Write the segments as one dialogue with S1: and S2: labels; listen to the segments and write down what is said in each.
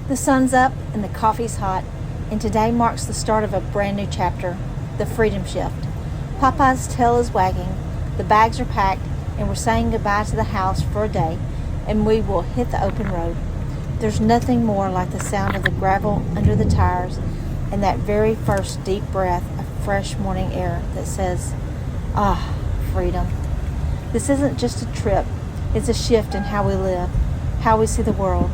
S1: The sun's up and the coffee's hot, and today marks the start of a brand new chapter, the Freedom Shift. Popeye's tail is wagging, the bags are packed, and we're saying goodbye to the house for a day, and we will hit the open road. There's nothing more like the sound of the gravel under the tires and that very first deep breath of fresh morning air that says, "Ah, freedom." This isn't just a trip, it's a shift in how we live, how we see the world,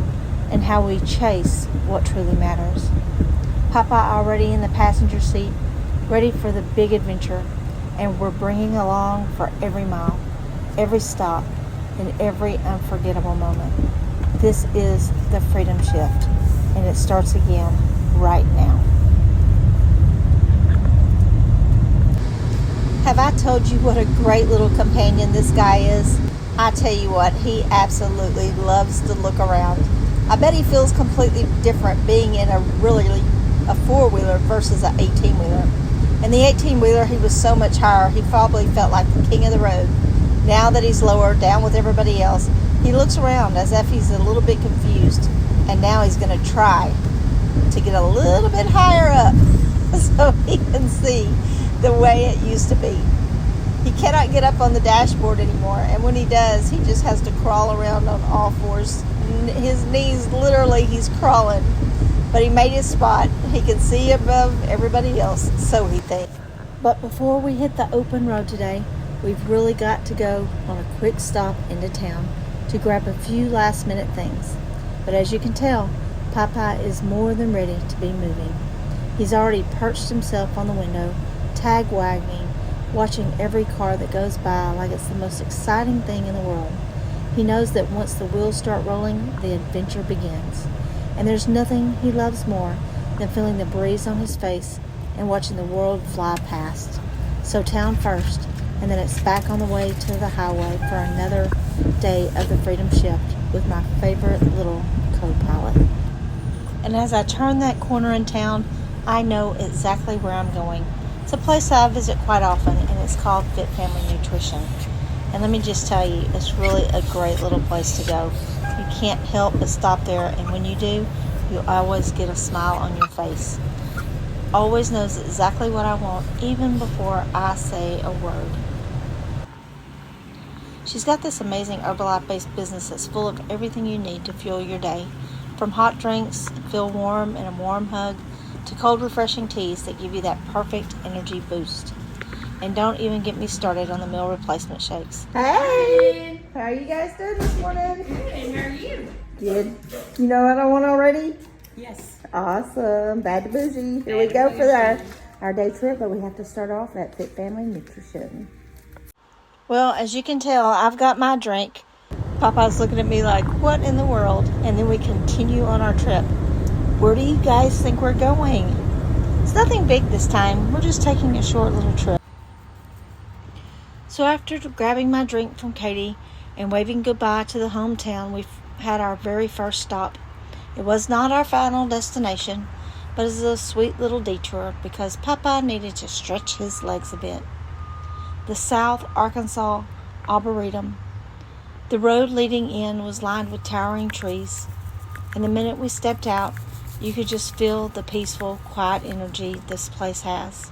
S1: and how we chase what truly matters. Popeye already in the passenger seat, ready for the big adventure, and we're bringing along for every mile, every stop, and every unforgettable moment. This is the Freedom Shift, and it starts again right now. Have I told you what a great little companion this guy is? I tell you what, he absolutely loves to look around. I bet he feels completely different being in a four-wheeler versus an 18-wheeler. In the 18-wheeler, he was so much higher, he probably felt like the king of the road. Now that he's lower, down with everybody else, he looks around as if he's a little bit confused, and now he's going to try to get a little bit higher up so he can see the way it used to be. He cannot get up on the dashboard anymore, and when he does, he just has to crawl around on all fours. His knees, literally, he's crawling. But he made his spot. He can see above everybody else, so he thinks. But before we hit the open road today, we've really got to go on a quick stop into town to grab a few last-minute things. But as you can tell, Popeye is more than ready to be moving. He's already perched himself on the window, tag wagging, watching every car that goes by like it's the most exciting thing in the world. He knows that once the wheels start rolling, the adventure begins. And there's nothing he loves more than feeling the breeze on his face and watching the world fly past. So town first, and then it's back on the way to the highway for another day of the Freedom Shift with my favorite little co-pilot. And as I turn that corner in town, I know exactly where I'm going. It's a place I visit quite often, and it's called Fit Family Nutrition. And let me just tell you, it's really a great little place to go. You can't help but stop there, and when you do, you always get a smile on your face. Always knows exactly what I want, even before I say a word. She's got this amazing Herbalife-based business that's full of everything you need to fuel your day. From hot drinks, feel warm and a warm hug, to cold refreshing teas that give you that perfect energy boost. And don't even get me started on the meal replacement shakes. Hey! How are you guys doing this morning?
S2: Good, and how are you?
S1: Good. You know what I want already?
S2: Yes.
S1: Awesome. Bad to bougie. Here we go for our day trip, but we have to start off at Fit Family Nutrition. Well, as you can tell, I've got my drink. Popeye's looking at me like, what in the world? And then we continue on our trip. Where do you guys think we're going? It's nothing big this time. We're just taking a short little trip. So after grabbing my drink from Katie and waving goodbye to the hometown, we've had our very first stop. It was not our final destination, but it's a sweet little detour because Popeye needed to stretch his legs a bit. The South Arkansas Arboretum. The road leading in was lined with towering trees, and the minute we stepped out, you could just feel the peaceful, quiet energy this place has.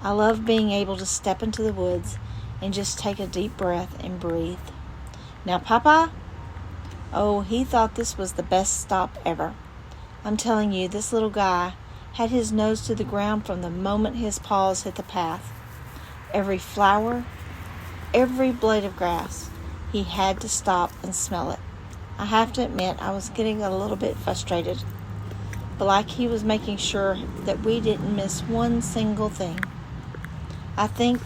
S1: I love being able to step into the woods and just take a deep breath and breathe. Now Popeye, oh, he thought this was the best stop ever. I'm telling you, this little guy had his nose to the ground from the moment his paws hit the path. Every flower, every blade of grass, he had to stop and smell it. I have to admit, I was getting a little bit frustrated, but like he was making sure that we didn't miss one single thing. I think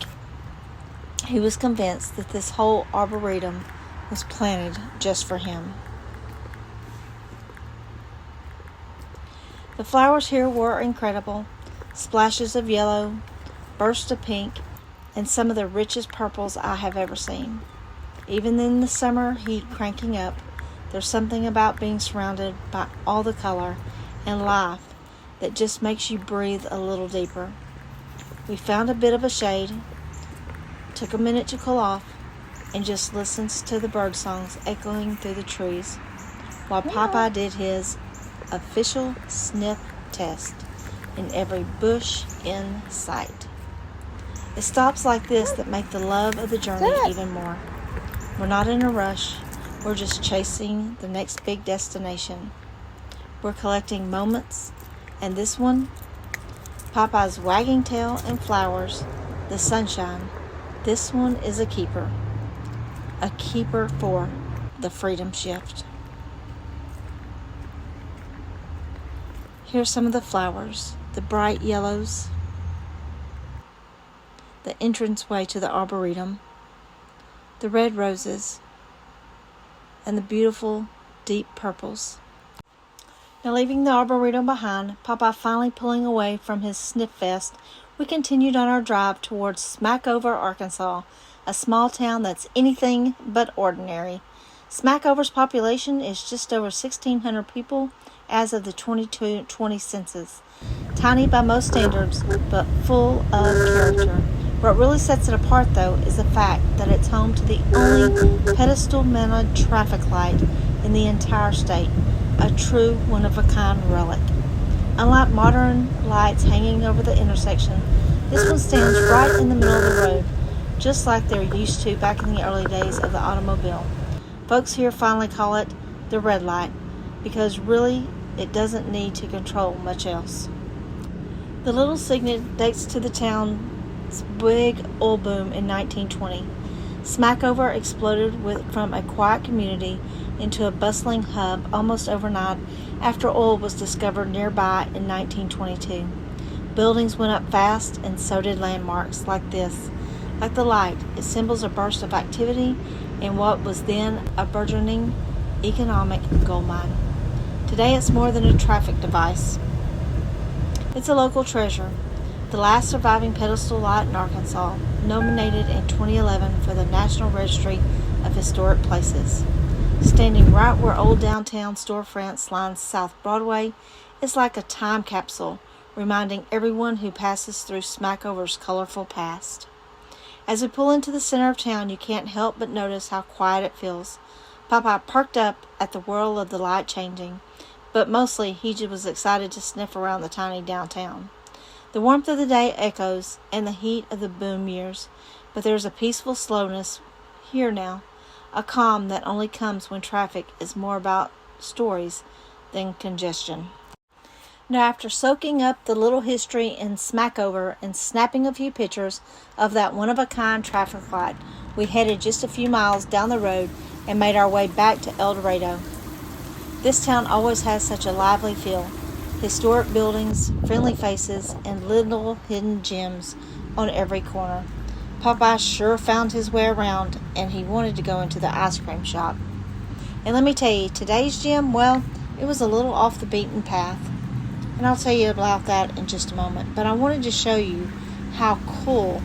S1: he was convinced that this whole arboretum was planted just for him. The flowers here were incredible. Splashes of yellow, bursts of pink, and some of the richest purples I have ever seen. Even in the summer heat cranking up, there's something about being surrounded by all the color and life that just makes you breathe a little deeper. We found a bit of a shade, took a minute to cool off, and just listened to the bird songs echoing through the trees, while Popeye did his official sniff test in every bush in sight. It's stops like this that make the love of the journey even more. We're not in a rush. We're just chasing the next big destination. We're collecting moments, and this one, Popeye's wagging tail and flowers, the sunshine, this one is a keeper for the Freedom Shift. Here's some of the flowers, the bright yellows, the entranceway to the Arboretum, the red roses, and the beautiful deep purples. Now, leaving the Arboretum behind, Popeye finally pulling away from his sniff fest, we continued on our drive towards Smackover, Arkansas, a small town that's anything but ordinary. Smackover's population is just over 1,600 people as of the 2020 census. Tiny by most standards, but full of character. What really sets it apart, though, is the fact that it's home to the only pedestal-mounted traffic light in the entire state, a true one-of-a-kind relic. Unlike modern lights hanging over the intersection, this one stands right in the middle of the road, just like they're used to back in the early days of the automobile. Folks here finally call it the red light, because really it doesn't need to control much else. The little signet dates to the town's big oil boom in 1920. Smackover exploded from a quiet community into a bustling hub almost overnight after oil was discovered nearby in 1922. Buildings went up fast, and so did landmarks like this. Like the light, it symbols a burst of activity in what was then a burgeoning economic gold mine. Today it's more than a traffic device. It's a local treasure, the last surviving pedestal light in Arkansas, nominated in 2011 for the National Registry of Historic Places. Standing right where old downtown storefronts line South Broadway, it's like a time capsule, reminding everyone who passes through Smackover's colorful past. As we pull into the center of town, you can't help but notice how quiet it feels. Popeye perked up at the whirl of the light changing, but mostly he just was excited to sniff around the tiny downtown. The warmth of the day echoes, and the heat of the boom years, but there's a peaceful slowness here now, a calm that only comes when traffic is more about stories than congestion. Now, after soaking up the little history in Smackover and snapping a few pictures of that one-of-a-kind traffic light, we headed just a few miles down the road and made our way back to El Dorado. This town always has such a lively feel. Historic buildings, friendly faces, and little hidden gems on every corner. Popeye sure found his way around, and he wanted to go into the ice cream shop. And let me tell you, today's gem, well, it was a little off the beaten path. And I'll tell you about that in just a moment. But I wanted to show you how cool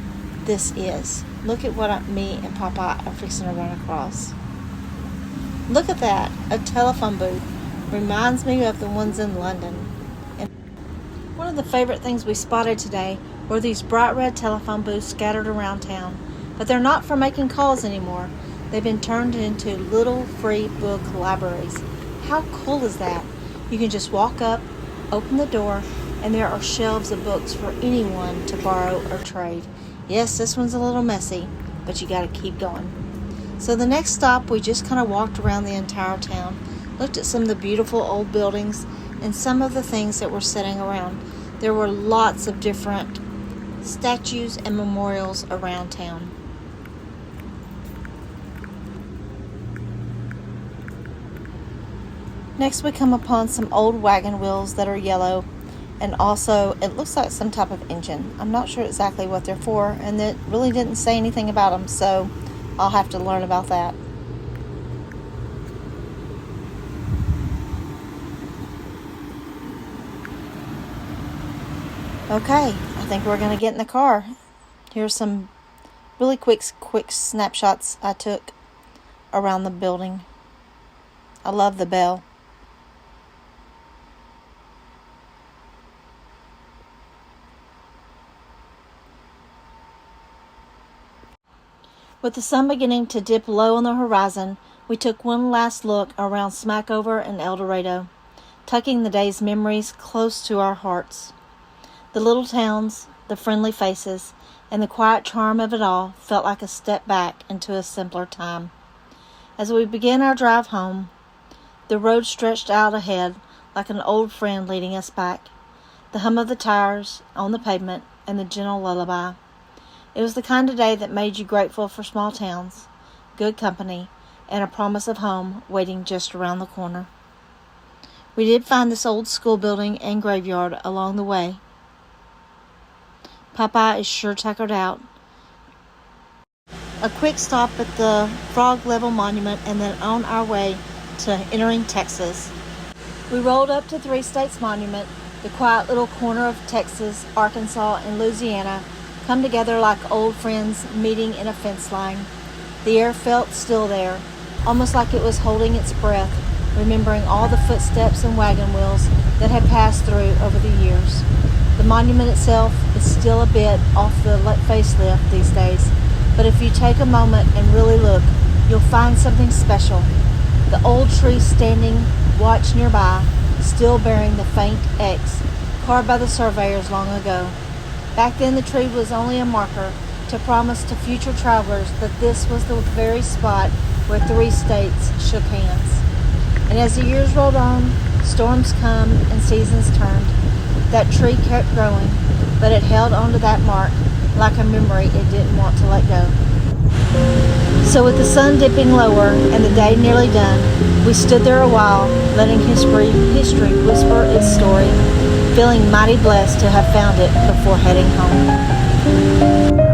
S1: this is. Look at what me and Popeye are fixing to run across. Look at that, a telephone booth. Reminds me of the ones in London. And one of the favorite things we spotted today were these bright red telephone booths scattered around town. But they're not for making calls anymore. They've been turned into little free book libraries. How cool is that? You can just walk up, open the door, and there are shelves of books for anyone to borrow or trade. Yes, this one's a little messy, but you gotta keep going. So the next stop, we just kind of walked around the entire town, looked at some of the beautiful old buildings and some of the things that were sitting around. There were lots of different statues and memorials around town. Next we come upon some old wagon wheels that are yellow, and also it looks like some type of engine. I'm not sure exactly what they're for, and it really didn't say anything about them, so I'll have to learn about that. Okay, I think we're going to get in the car. Here's some really quick snapshots I took around the building. I love the bell. With the sun beginning to dip low on the horizon, we took one last look around Smackover and El Dorado. tucking the day's memories close to our hearts. The little towns, the friendly faces, and the quiet charm of it all felt like a step back into a simpler time. As we began our drive home, the road stretched out ahead like an old friend leading us back. The hum of the tires on the pavement and the gentle lullaby. It was the kind of day that made you grateful for small towns, good company, and a promise of home waiting just around the corner. We did find this old school building and graveyard along the way. Popeye is sure tuckered out. A quick stop at the Frog Level Monument and then on our way to entering Texas. We rolled up to Three States Monument, the quiet little corner of Texas, Arkansas, and Louisiana come together like old friends meeting in a fence line. The air felt still there, almost like it was holding its breath, remembering all the footsteps and wagon wheels that had passed through over the years. The monument itself is still a bit off the facelift these days, but if you take a moment and really look, you'll find something special. The old tree standing watch nearby, still bearing the faint X carved by the surveyors long ago. Back then the tree was only a marker to promise to future travelers that this was the very spot where three states shook hands. And as the years rolled on, storms come and seasons turned. That tree kept growing, but it held onto that mark like a memory it didn't want to let go. So with the sun dipping lower and the day nearly done, we stood there a while, letting history whisper its story, feeling mighty blessed to have found it before heading home.